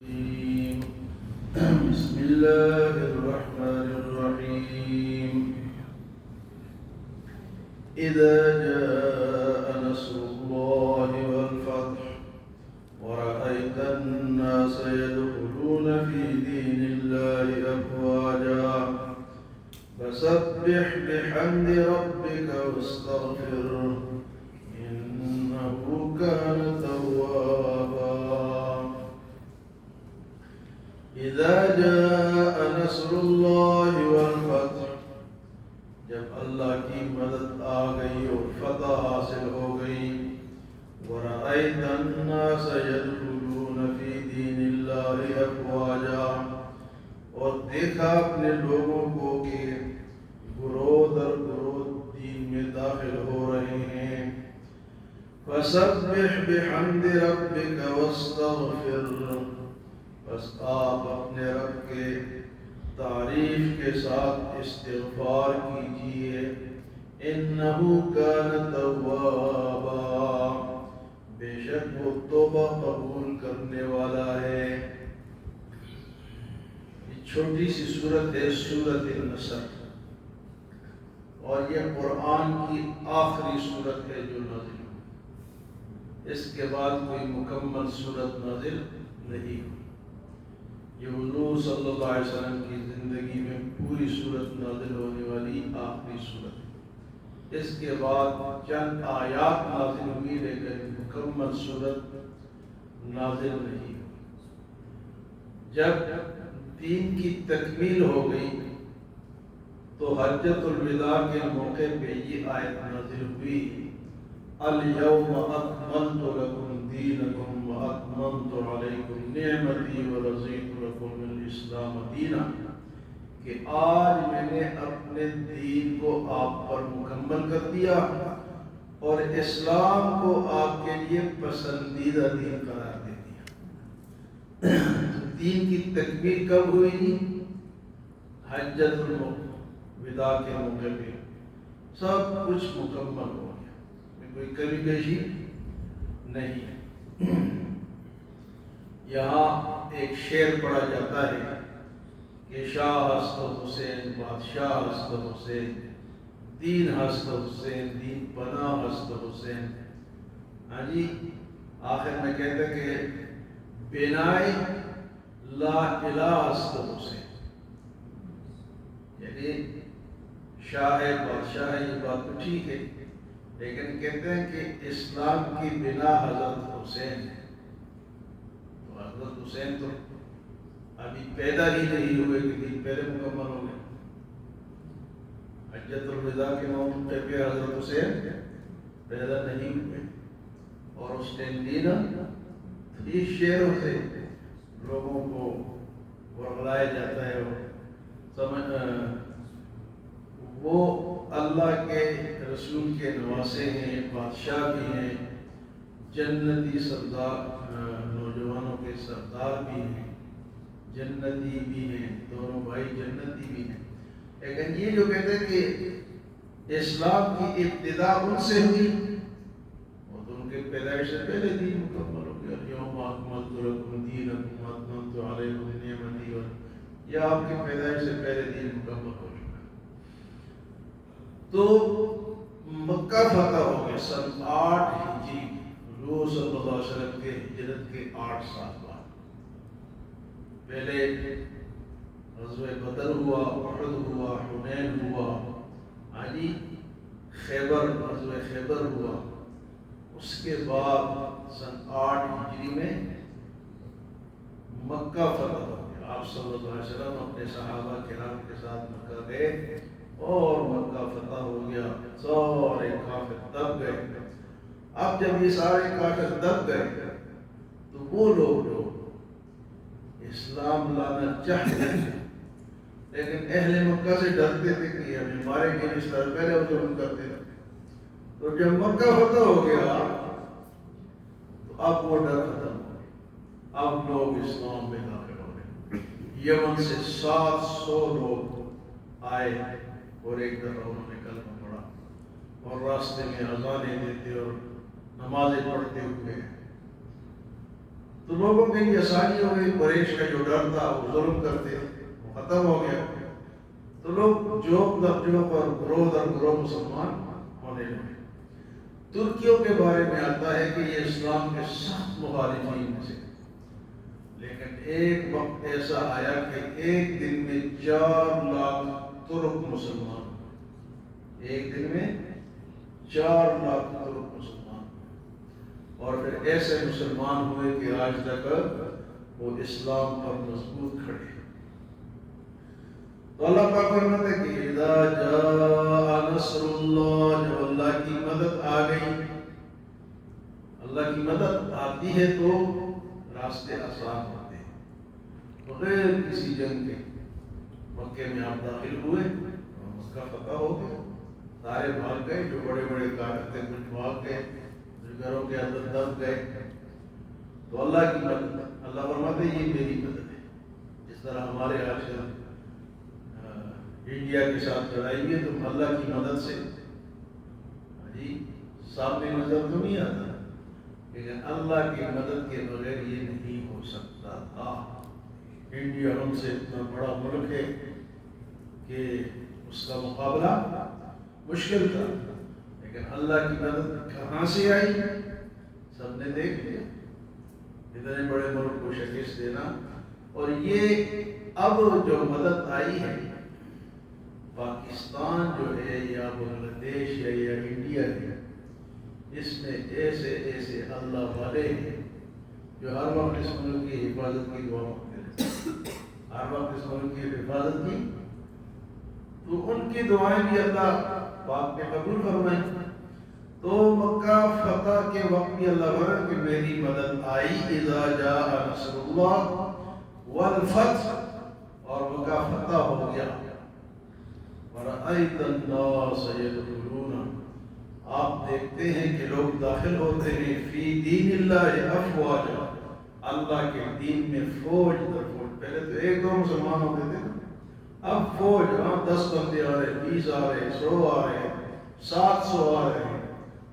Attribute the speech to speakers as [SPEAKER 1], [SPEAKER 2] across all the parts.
[SPEAKER 1] بسم الله الرحمن الرحيم إذا جاء نصر الله والفتح ورأيت الناس يدخلون في دين الله أفواجا فسبح بحمد ربك واستغفره إنه كان توابا إذا جاء نصر الله والفتح جب اللہ کی مدد آ گئی اور فتح حاصل ہو گئی ورأيت الناس يدخلون في دين الله أفواجا اور دیکھا اپنے لوگوں کو کہ گروہ در گروہ دین میں داخل ہو رہے ہیں فسبح بحمد ربك واستغفر بس آپ اپنے رب کے تعریف کے ساتھ استغفار کیجئے انہو کان توابا بے شک وہ توبہ قبول کرنے والا ہے۔ یہ چھوٹی سی سورت ہے سورۃ النصر اور یہ قرآن کی آخری سورت ہے جو نازل ہوئی، اس کے بعد کوئی مکمل سورت نازل نہیں ہوئی۔ یہ حضور صلی اللہ علیہ وسلم کی زندگی میں پوری صورت نازل ہونے والی آخری صورت ہے۔ اس کے بعد چند آیات نازل ہوئی لیکن مکمل صورت نازل نہیں ہوئی۔ جب دین کی تکمیل ہو گئی تو حجۃ الوداع کے موقع پہ یہ آیت نازل ہوئی الیوم اکملت لکم دینکم واتممت علیکم نعمتی ورضیت لکم الاسلام دینا، کہ آج میں نے اپنے دین کو آپ پر مکمل کر دیا اور اسلام کو آپ کے لیے پسندیدہ دین قرار دے دیا۔ دین کی تکمیل کب ہوئی؟ حجۃ الوداع کے موقع پہ سب کچھ مکمل ہو گیا، کوئی کمی بیشی نہیں ہے۔ یہاں ایک شعر پڑھا جاتا ہے کہ شاہ ہست حسین بادشاہ ہست حسین دین ہست حسین دین پناہ ہست حسین۔ ہاں جی، آخر میں کہتے کہ بنائے لا الہ ہست حسین، یعنی شاہ بادشاہ یہ بات تو ٹھیک ہے لیکن کہتے ہیں کہ اسلام کی بنا حضرت حسین ہے۔ تو حضرت حسین تو ابھی پیدا ہی نہیں ہوئے کہ دن پہلے مکمل ہو گئے۔ حجۃ الوداع کے موقع پہ حضرت حسین پیدا نہیں ہوئے اور اس نے دینا اس شعروں سے لوگوں کو ورغلایا جاتا ہے اور وہ اللہ کے رسول کے نواسے ہیں، بادشاہ بھی ہیں، جنتی سردار، نوجوانوں کے سردار بھی ہیں، جنتی بھی ہیں، دونوں بھائی جنتی بھی ہیں۔ لیکن یہ جو کہتے ہیں کہ اسلام کی ابتدا ان سے ہوئی، وہ تو ان کے پیدائش سے پہلے دین مکمل ہو گیا۔ یوم اکملت لکم دینکم واتممت علیکم نعمتی، اور یہ آپ کی پیدائش سے پہلے دین مکمل ہو چکا۔ تو مکہ فتح ہو گیا سن 8 ہجری، حضور صلی اللہ علیہ وسلم کے ہجرت کے 8 سال بعد۔ پہلے غزوہ بدر ہوا، احد ہوا، حنین ہوا، آجی خیبر، غزوہ خیبر ہوا۔ اس کے بعد سن 8 ہجری میں مکہ فتح ہو گیا۔ آپ صلی اللہ علیہ وسلم اپنے صحابہ کرام کے ساتھ مکہ گئے اور مکہ فتح ہو گیا، سارے کافر دب گئے۔ اب جب یہ سارے کافر دب گئے تو وہ لوگ جو اسلام لانا چاہتے تھے لیکن اہل مکہ سے ڈرتے تھے کہ ہمیں ماریں گے، اس طرح پہلے وہ ظلم کرتے تھے، تو جب مکہ فتح ہو گیا تو اب وہ ڈر ختم ہو گیا، اب لوگ اسلام میں داخل ہو گئے۔ یمن سے 700 لوگ آئے اور ایک دفعہ انہوں نے کلمہ پڑھا اور راستے میں اذانیں دیتے اور نمازیں پڑھتے ہوئے تو لوگوں کے لیے آسانی ہو گئی، قریش کا جو ڈر تھا وہ ظلم کرتے وہ ختم ہو گیا، تو لوگ جوک در جوک اور گروہ در گروہ مسلمان ہونے لگے۔ ترکیوں کے بارے میں آتا ہے کہ یہ اسلام کے سخت مخالفین میں سے، لیکن ایک وقت ایسا آیا کہ ایک دن میں 4 لاکھ ترک مسلمان ہوئے، ایک دن میں 4 لاکھ ترک مسلمان، اور پھر ایسے مسلمان ہوئے کہ آج تک وہ اسلام پر مضبوط کھڑے ہیں۔ تو اللہ پاک فرماتے ہیں کہ اذا جاء نصر اللہ، جب اللہ کی مدد آ گئی، اللہ کی مدد آتی ہے تو راستے آسان ہوتے ہیں، بغیر کسی جنگ کے۔ مکے میں آپ داخل ہوئے، مکہ فتح ہو گیا، سارے بھاگ گئے، جو بڑے بڑے کافر تھے کچھ بھاگ گئے، جو گھروں کے اندر دب گئے۔ تو اللہ کی مدد، اللہ فرماتے ہیں یہ میری مدد ہے۔ جس طرح ہمارے آج انڈیا کے ساتھ لڑائی ہوئی ہے، تو اللہ کی مدد سے جی سامنے نظر تو نہیں آتا، لیکن اللہ کی مدد کے بغیر یہ نہیں ہو سکتا تھا۔ انڈیا ہم سے اتنا بڑا ملک ہے کہ اس کا مقابلہ مشکل تھا، لیکن اللہ کی مدد کہاں سے آئی سب نے دیکھ لیا، اتنے بڑے ملک کو شکست دینا۔ اور یہ اب جو مدد آئی ہے، پاکستان جو ہے یا بنگلہ دیش یا انڈیا ہے، اس میں ایسے ایسے اللہ والے ہیں جو ہر وقت اس ملک کی حفاظت کی دعا مانگتے ہیں، ہر وقت اس ملک کی حفاظت کی، تو ان کی دعائیں بھی اللہ پاک نے قبول فرمائیں۔ تو مکہ فتح کے وقت بھی اللہ فرمائے کہ میری مدد آئی، اذا جاء نصر اللہ والفتح، اور مکہ فتح ہو گیا۔ وَرَأَيْتَ النَّاسَ يَدْخُلُونَ، آپ دیکھتے ہیں کہ لوگ داخل ہوتے ہیں فی دین اللہ افواجا، اللہ کے دین میں فوج در فوج۔ پہلے تو 1-2 مسلمان ہوتے تھے، اب فوج، 10 بندے آ رہے، 20 آ رہے، 100 آ رہے، 700 آ رہے ہیں،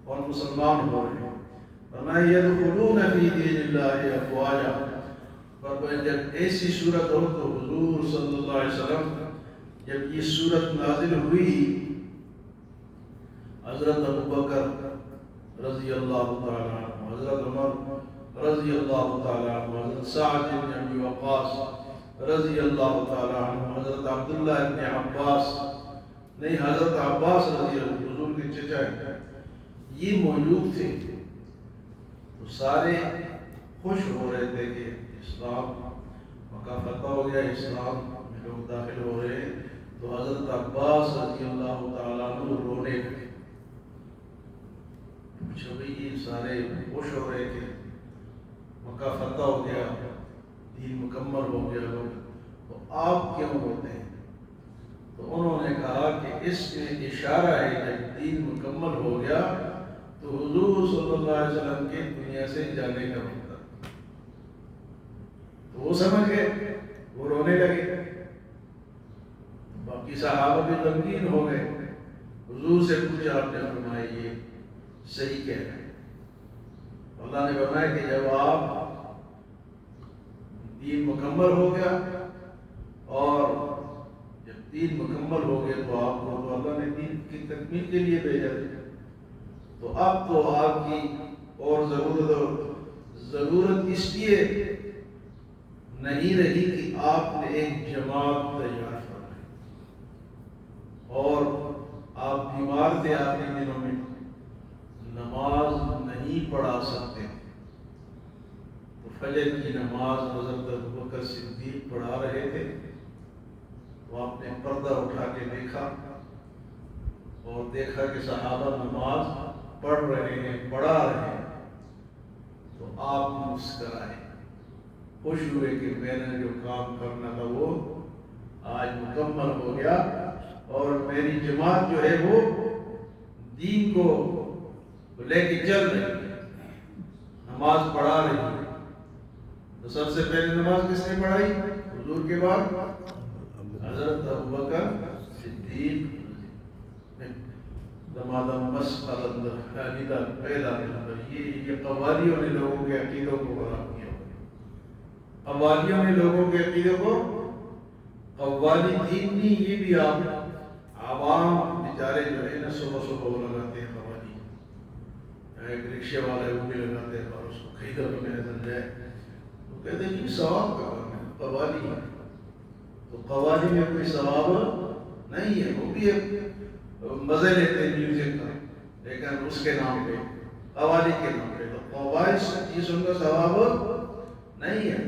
[SPEAKER 1] اور مسلمان ہو رہے ہیں۔ فرمایا یدخلون فی دین اللہ افواجا، پر جب ایسی صورت ہو تو حضور صلی اللہ علیہ وسلم جب یہ صورت نازل ہوئی، حضرت ابوبکر رضی اللہ تعالیٰ عنہ، حضرت عمر رضی اللہ تعالیٰ عنہ، حضرت سعد بن ابی وقاص رضی اللہ تعالیٰ عنہ، حضرت عبداللہ بن عباس، نہیں حضرت عباس رضی اللہ عنہ، حضور کے چچا ہیں، یہ موجود تھے، تو سارے خوش ہو رہے تھے کہ اسلام مکہ فتح ہو گیا، اسلام میں لوگ داخل ہو رہے ہیں۔ تو حضرت عباس رضی اللہ تعالیٰ عنہ رونے لگے، پوچھو بھئی یہ سارے خوش ہو رہے کہ مکہ فتح ہو گیا، دین مکمل ہو گیا، لوگ تو آپ کیوں روتے ہیں؟ تو انہوں نے کہا کہ اس میں اشارہ ہے جب دین مکمل ہو گیا تو حضور صلی اللہ علیہ وسلم کے دنیا سے جانے کا وقت تھا۔ تو وہ سمجھ گئے، وہ رونے لگے، باقی صحابہ بھی غمگین ہو گئے، حضور سے پوچھا، آپ نے فرمایا یہ صحیح کہہ رہے ہیں۔ اللہ نے فرمایا کہ جب آپ دین مکمل ہو گیا، اور جب دین مکمل ہو گیا تو آپ کو تو اللہ نے دین کی تکمیل کے لیے بھیجا تھا، تو اب تو آپ کی اور ضرورت اس لیے نہیں رہی کہ آپ نے ایک جماعت تیار فرمائی، اور آپ بیمار تھے، آخری دنوں میں نماز نہیں پڑھا سکتے، تو فجر کی نماز حضرت ابوبکر صدیق پڑھا رہے تھے، وہ آپ نے پردہ اٹھا کے دیکھا، اور دیکھا کہ صحابہ نماز پڑھ رہے ہیں، پڑھا رہے ہیں، تو آپ مسکرائے، خوش ہوئے کہ میں نے جو کام کرنا تھا وہ آج مکمل ہو گیا، اور میری جماعت جو ہے وہ دین کو لے کے چل رہی ہے، نماز پڑھا رہی ہے۔ تو سب سے پہلے نماز کس نے پڑھائی؟ حضور کے بعد حضرت ابوبکر صدیق، یہ قوالیوں نے لوگوں کے عقیدوں کو خراب کیا، قوالیوں نے لوگوں کے عقیدے کو قوالی دین نہیں، یہ بھی آپ عوام بیچارے جو ہے نا صبح صبح وہ لگاتے ہیں قوالی، ایک رکشے والا ہے وہ بھی لگاتے ہیں اور اس کو کئی دفعہ میں نظر جائے وہ کہتے ہیں یہ ثواب کا کام ہے، قوالی ہے تو قوالی میں کوئی ثواب نہیں ہے، وہ بھی ایک مزے لیتے ہیں میوزک کا، لیکن اس کے نام پہ قوالی کے نام پہ تو قوالی چیزوں کا ثواب نہیں ہے،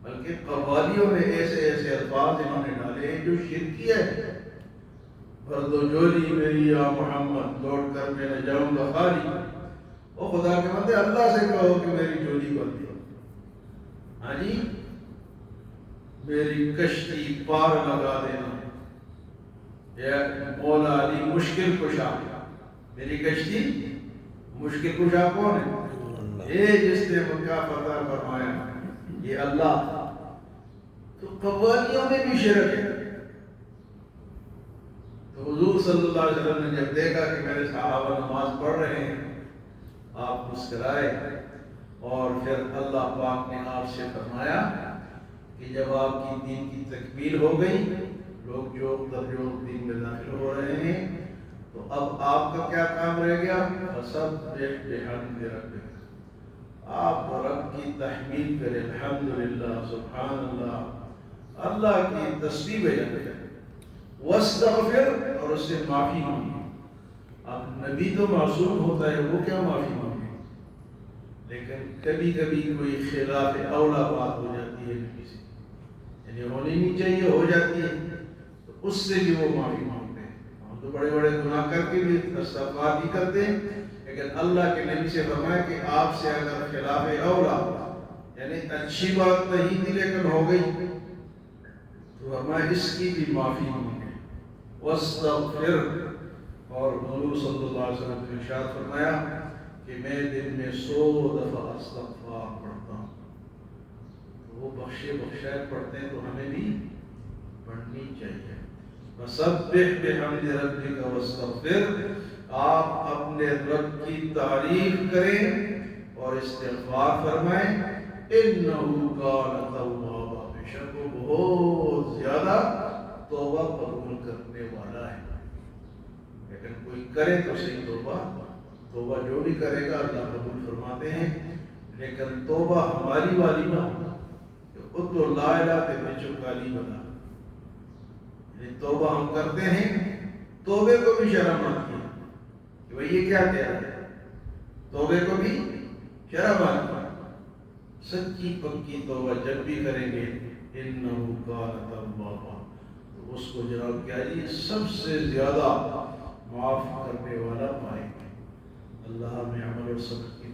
[SPEAKER 1] بلکہ قوالیوں میں ایسے ایسے الفاظ انہوں نے ڈالے ہیں جو شرکی ہے۔ فرد و جولی میری یا محمد لوٹ کر میں نہ جاؤں گا خالی، او خدا کے بندے اللہ سے کہو کہ میری جولی بن دے، ہاں جی میری کشتی پار لگا دینا، یا مولا علی مشکل کشا، میری کشتی مشکل کشا کون ہے؟ یہ جس نے مکہ فتح فرمایا یہ اللہ۔ تو قوالیوں میں بھی شرک ہے۔ تو حضور صلی اللہ علیہ وسلم نے جب دیکھا کہ میرے صحابہ نماز پڑھ رہے ہیں آپ مسکرائے، اور پھر اللہ پاک نے آپ سے فرمایا کہ جب آپ کی دین کی تکمیل ہو گئی، لوگ جو درجوں دین میں داخل ہو رہے ہیں، تو اب آپ کا کیا کام رہ گیا؟ فسبح بحمد ربک، آپ رب کی تحمیل کریں، الحمدللہ سبحان اللہ، اللہ کی تسبیح بیان کریں، واستغفر، اور اس سے معافی مانگیں۔ اب نبی تو معصوم ہوتا ہے، وہ کیا معافی مانگے، لیکن کبھی کبھی کوئی خلاف اولا بات ہو جاتی ہے نبی سے، یعنی ہونی نہیں چاہیے ہو جاتی ہے، تو اس سے بھی وہ معافی مانگتے ہیں۔ ہم تو بڑے بڑے گناہ کر کے بھی استغفار بھی کرتے ہیں، لیکن اللہ کے نبی سے فرمایا کہ آپ سے اگر خلاف اولا یعنی اچھی بات نہیں تھی لیکن ہو گئی تو فرمایا اس کی بھی معافی مانگے، واستغفر، اور حضور صلی اللہ علیہ وسلم نے ارشاد فرمایا کہ میں دن میں 100 دفعہ استغفار پڑھتا ہوں، تو وہ بخشے بخشائے پڑھتے ہیں تو ہمیں بھی پڑھنی چاہیے۔ فسبح بحمد ربک واستغفر، آپ اپنے رب کی تعریف کریں اور استغفار فرمائیں، انہ کان توابا، بے شک وہ بہت زیادہ توبہ قبول کرنے والا ہے۔ لیکن کوئی کرے تو صحیح توبہ، توبہ جو بھی کرے گا اللہ قبول فرماتے ہیں، لیکن توبہ ہماری والی نہ ہو کہ خود تو لا الہ کے بچوں کالی بنا، یعنی توبہ ہم کرتے ہیں، توبے کو بھی شرم آتی ہے کہ بھئی یہ کیا کہہ رہا ہے، توبے کو بھی شرم آتی ہے۔ سچی پکی توبہ جب بھی کریں گے انہ کان توابا، تو اس کو جناب کیا جی سب سے زیادہ معاف کرنے والا پائیں گے۔ اللہ ہمیں عمل اور صبر کی